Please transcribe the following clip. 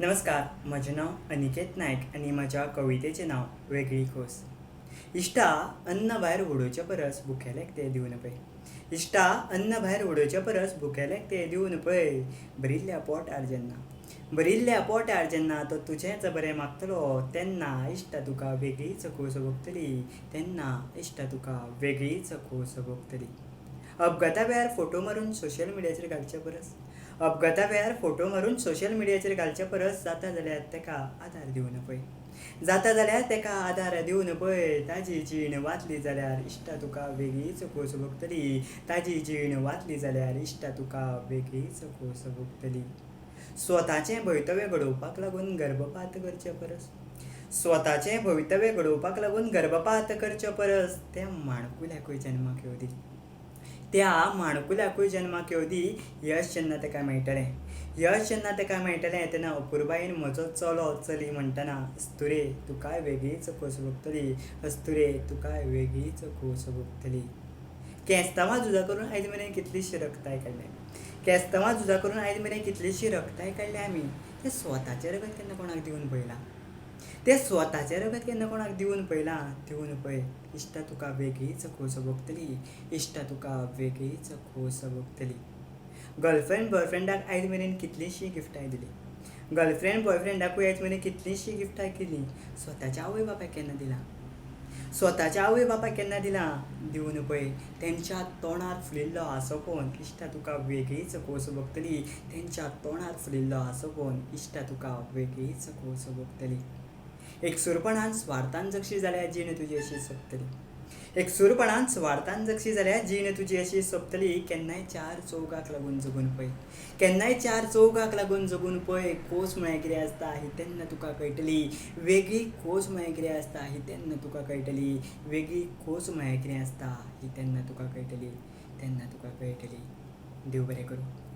नमस्कार, माझे नाव अनिकेत नाईक आणि माझ्या कवितेचे नाव वेगळी खोस. इष्टा अन्न भायर उडोवचे परस भुकेल्याक ते दिवन पळय. इष्टा अन्न भायर उडोवचे परस भुकेल्याक ते दिवन पळय. भरिल्ल्या पोटार जेन्ना तो तुजेंच बरें मागतलो तेन्ना इष्टा तुका वेगळीच खोस भोगतली. खोस भोगतली. अपघाता वेळार फोटो मारून सोशल मिडियाचेर घालचे परस जाता जाल्यार तेका आदार दिवन पळय. ताजी जीण वाचली जाल्यार इष्टा तुका वेगळीच खोस भोगतली. स्वताचें भवितव्य घडोवपाक लागून गर्भपात करचे परस त्या माणकुल्याकूय जन्माक येवदी यश जेन्ना तेका मेळटलें तेन्ना अपुरबायेन म्हजो चलो चली म्हणटना अस्तुरे तुकाय वेगळीच खोस भोगतली. केस्तांवां झुजा करून आयज मेरेन कितलीशी रगताय काडल्या आमी. ते स्वताचें रगत केन्ना कोणाक दिवन पळय. इष्टा तुका वेगळीच खोस भोगतली. गर्लफ्रेंड बॉयफ्रेंडाक आयज मेरेन कितलींशीं गिफ्टाय दिली. केली. स्वताच्या आवय बापायक केन्ना दिला दिवन पळय. तेंच्या तोंडार फुलिल्लो हांसो पळोवन इष्टा तुका वेगळीच खोस भोगतली. एकसुरपणान स्वार्थान जगशी जाल्यार जीण तुजी अशी सोंपतली. केन्नाय चार चौगाक लागून जगून पळय. खोस म्हळ्यार कितें आसता ही तेन्ना तुका कळटली. वेगळी खोस म्हळ्यार कितें आसता ही तेन्ना तुका कळटली. देव बरें करूं.